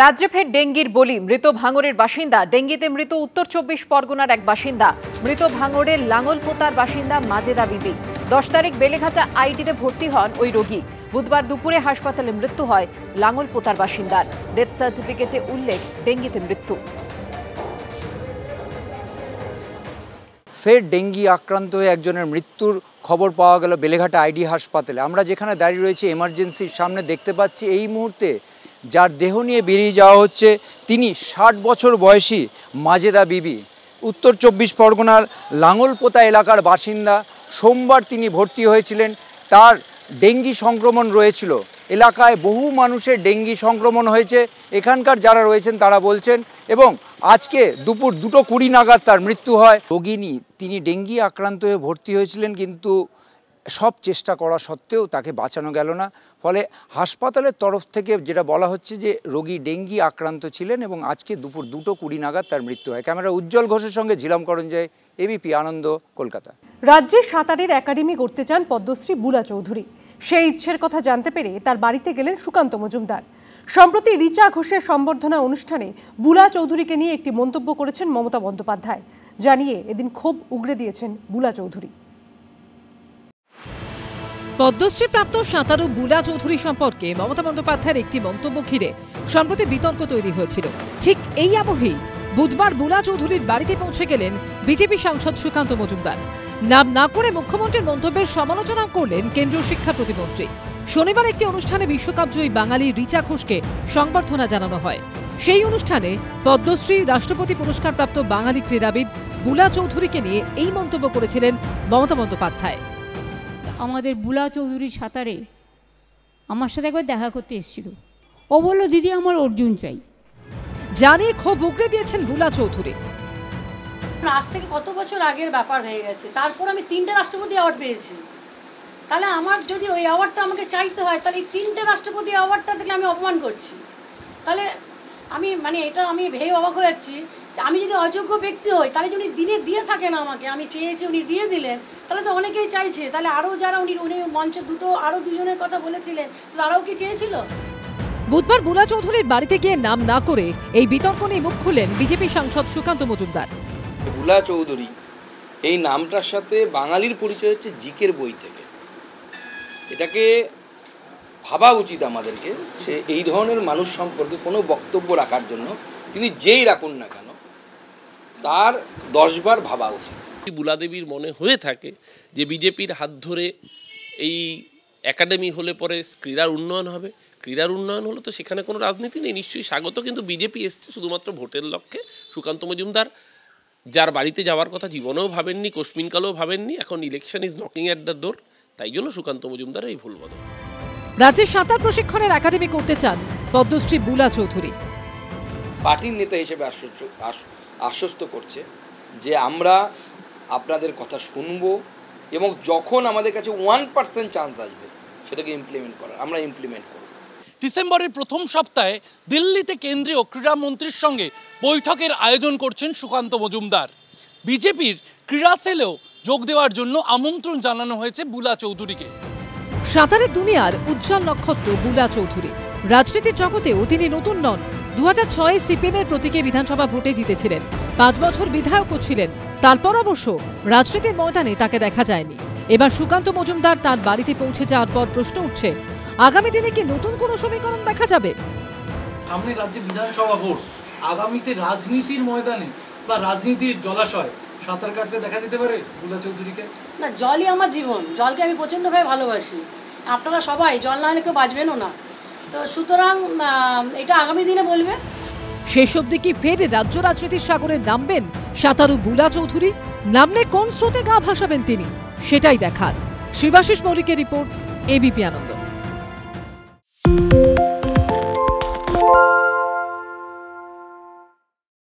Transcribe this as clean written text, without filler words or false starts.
রাজ্যে ফের ডেঙ্গির বলি মৃত ভাঙড়ের বাসিন্দা। ডেঙ্গিতে মৃত উত্তর 24 পরগনার এক বাসিন্দা। মৃত ভাঙড়ের লাঙ্গলপোতার বাসিন্দা মাজেদা বিবি। 10 তারিখ বেলেঘাটা আইটিতে ভর্তি হন ওই রোগী। বুধবার দুপুরে হাসপাতালে মৃত্যু হয় লাঙ্গলপোতার বাসিন্দার। ডেথ সার্টিফিকেটে উল্লেখ ডেঙ্গিতে মৃত্যু। ফের ডেঙ্গি আক্রান্ত হয়ে একজনের মৃত্যুর খবর পাওয়া গেল বেলেঘাটা আইডি হাসপাতালে। আমরা যেখানে দাঁড়িয়ে রয়েছি এমার্জেন্সির সামনে দেখতে পাচ্ছি এই মুহূর্তে যার দেহ নিয়ে বেরিয়ে যাওয়া হচ্ছে তিনি 60 বছর বয়সী মাজেদা বিবি। উত্তর 24 পরগনার লাঙ্গলপোতা এলাকার বাসিন্দা। সোমবার তিনি ভর্তি হয়েছিলেন। তার ডেঙ্গি সংক্রমণ রয়েছিল। এলাকায় বহু মানুষের ডেঙ্গি সংক্রমণ হয়েছে এখানকার যারা রয়েছেন তারা বলছেন। এবং আজকে দুপুর 2:20 নাগাদ তার মৃত্যু হয়। রোগিনী তিনি ডেঙ্গি আক্রান্ত হয়ে ভর্তি হয়েছিলেন, কিন্তু সব চেষ্টা করা সত্ত্বেও তাকে বাঁচানো গেল না। ফলে হাসপাতালের তরফ থেকে যেটা বলা হচ্ছে যে রোগী ডেঙ্গি আক্রান্ত ছিলেন এবং আজকে দুপুর 2:20 নাগাদ তার মৃত্যু হয়। ক্যামেরা উজ্জ্বল ঘোষের সঙ্গে ঝিলাম করঞ্জয়, এবিপি আনন্দ, কলকাতা। রাজ্যে সাঁতারের একাডেমি গড়তে চান পদ্মশ্রী বুলা চৌধুরী। সেই ইচ্ছের কথা জানতে পেরে তার বাড়িতে গেলেন সুকান্ত মজুমদার। সম্প্রতি রিচা ঘোষের সম্বর্ধনা অনুষ্ঠানে বুলা চৌধুরীকে নিয়ে একটি মন্তব্য করেছেন মমতা বন্দ্যোপাধ্যায়। জানিয়ে এদিন ক্ষোভ উগরে দিয়েছেন বুলা চৌধুরী। পদ্মশ্রীপ্রাপ্ত সাঁতারু বুলা চৌধুরী সম্পর্কে মমতা বন্দ্যোপাধ্যায়ের একটি মন্তব্য ঘিরে সম্প্রতি বিতর্ক তৈরি হয়েছিল। ঠিক এই আবহেই বুধবার বুলা চৌধুরীর বাড়িতে পৌঁছে গেলেন বিজেপি সাংসদ সুকান্ত মজুমদার। নাম না করে মুখ্যমন্ত্রীর মন্তব্যের সমালোচনা করলেন কেন্দ্রীয় শিক্ষা প্রতিমন্ত্রী। শনিবার একটি অনুষ্ঠানে বিশ্বকাপজয়ী বাঙালি রিচা ঘোষকে সংবর্ধনা জানানো হয়। সেই অনুষ্ঠানে পদ্মশ্রী রাষ্ট্রপতি পুরস্কারপ্রাপ্ত বাঙালি ক্রীড়াবিদ বুলা চৌধুরীকে নিয়ে এই মন্তব্য করেছিলেন মমতা বন্দ্যোপাধ্যায়। আমাদের বুলা চৌধুরী সাঁতারে আমার সাথে একবার দেখা করতে এসেছিল। ও বলল, দিদি আমার অর্জুন চাই। জানিয়ে ক্ষোভ উগরে দিয়েছেন বুলা চৌধুরী। আজ থেকে কত বছর আগের ব্যাপার হয়ে গেছে। তারপর আমি 3টে রাষ্ট্রপতি অ্যাওয়ার্ড পেয়েছি। তাহলে আমার যদি ওই অ্যাওয়ার্ডটা আমাকে চাইতে হয়, তাহলে এই 3টে রাষ্ট্রপতি অ্যাওয়ার্ডটা থেকে আমি অপমান করছি। তাহলে আমি এটা আমি ভেবে অবাক হয়ে যাচ্ছি। আমি যদি অযোগ্য ব্যক্তি হই, তাহলে যদি দিনে দিয়ে থাকেন আমাকে, আমি চেয়েছি উনি দিয়ে দিলেন, তাহলে তো অনেকেই চাইছে। তাহলে আরও যারা উনি মঞ্চে আরও দুজনের কথা বলেছিলেন, তারাও কি চেয়েছিল? বুধবার বুলা চৌধুরীর বাড়িতে গিয়ে নাম না করে এই বিতর্ক নিয়ে মুখ খুললেন বিজেপি সাংসদ সুকান্ত মজুমদার। বুলা চৌধুরী এই নামটার সাথে বাঙালির পরিচয় হচ্ছে জিকের বই থেকে। এটাকে ভাবা উচিত আমাদেরকে। সে এই ধরনের মানুষ সম্পর্কে কোনো বক্তব্য রাখার জন্য তিনি যেই রাখুন না কেন, তার 10 বার ভাবা উচিত। বুলা দেবীর মনে হয়ে থাকে যে বিজেপির হাত ধরে এই একাডেমি হলে পরে ক্রীড়ার উন্নয়ন হবে। ক্রীড়ার উন্নয়ন হলে তো সেখানে কোনো রাজনীতি নেই, নিশ্চয়ই স্বাগত। কিন্তু বিজেপি এসছে শুধুমাত্র ভোটের লক্ষ্যে। সুকান্ত মজুমদার যার বাড়িতে যাওয়ার কথা জীবনেও ভাবেননি, কোশ্মিনকালেও ভাবেননি, এখন election is knocking at the door. তাই জন্য সুকান্ত মজুমদার এই ভুল বদল। রাজ্যে সাঁতার প্রশিক্ষণের একাডেমি করতে চান পদ্মশ্রী বুলা চৌধুরী। পার্টির নেতা হিসেবে আশ্বস্ত করছে যে আমরা আপনাদের কথা শুনব এবং যখন আমাদের কাছে 1% চান্স আসবে সেটাকে ইমপ্লিমেন্ট করার আমরা ইমপ্লিমেন্ট করব। ডিসেম্বরের প্রথম সপ্তাহে দিল্লিতে কেন্দ্রীয় ক্রীড়ামন্ত্রীর সঙ্গে বৈঠকের আয়োজন করছেন সুকান্ত মজুমদার। বিজেপির ক্রীড়া সেলেও যোগ দেওয়ার জন্য আমন্ত্রণ জানানো হয়েছে বুলা চৌধুরীকে। সাঁতারের দুনিয়ার উজ্জ্বল নক্ষত্র বুলা চৌধুরী। রাজনীতির জগতেও তিনি নতুন নন। 2006 সিপিএমের প্রতীকে বিধানসভা ভোটে জিতেছিলেন। 5 বছর বিধায়কও ছিলেন। তারপর অবশ্য রাজনীতির ময়দানে তাকে দেখা যায়নি। এবার সুকান্ত মজুমদার তার বাড়িতে পৌঁছে যাওয়ার পর প্রশ্ন উঠছে, আগামী দিনে কি নতুন কোনো সমীকরণ দেখা যাবে? সামনে রাজ্যে বিধানসভা ভোট, আগামীতে রাজনীতির ময়দানে বা রাজনীতির জলাশয় সাঁতার কাটতে দেখা যেতে পারে বুলা চৌধুরীকে? না, জলই আমার জীবন। জলকে আমি প্রচণ্ডভাবে ভালোবাসি। আপনারা সবাই জল না হলে কেউ বাঁচবেনও না। তো সুতরাং এটা আগামী দিনে বলবে। শেষ অবধি কি ফের রাজ্য রাজনীতির সাগরে নামবেন সাঁতারু বুলা চৌধুরী? নামলে কোন স্রোতে গা ভাসাবেন তিনি, সেটাই দেখার। শিবাশিস মৌলিকের রিপোর্ট, এবিপি আনন্দ।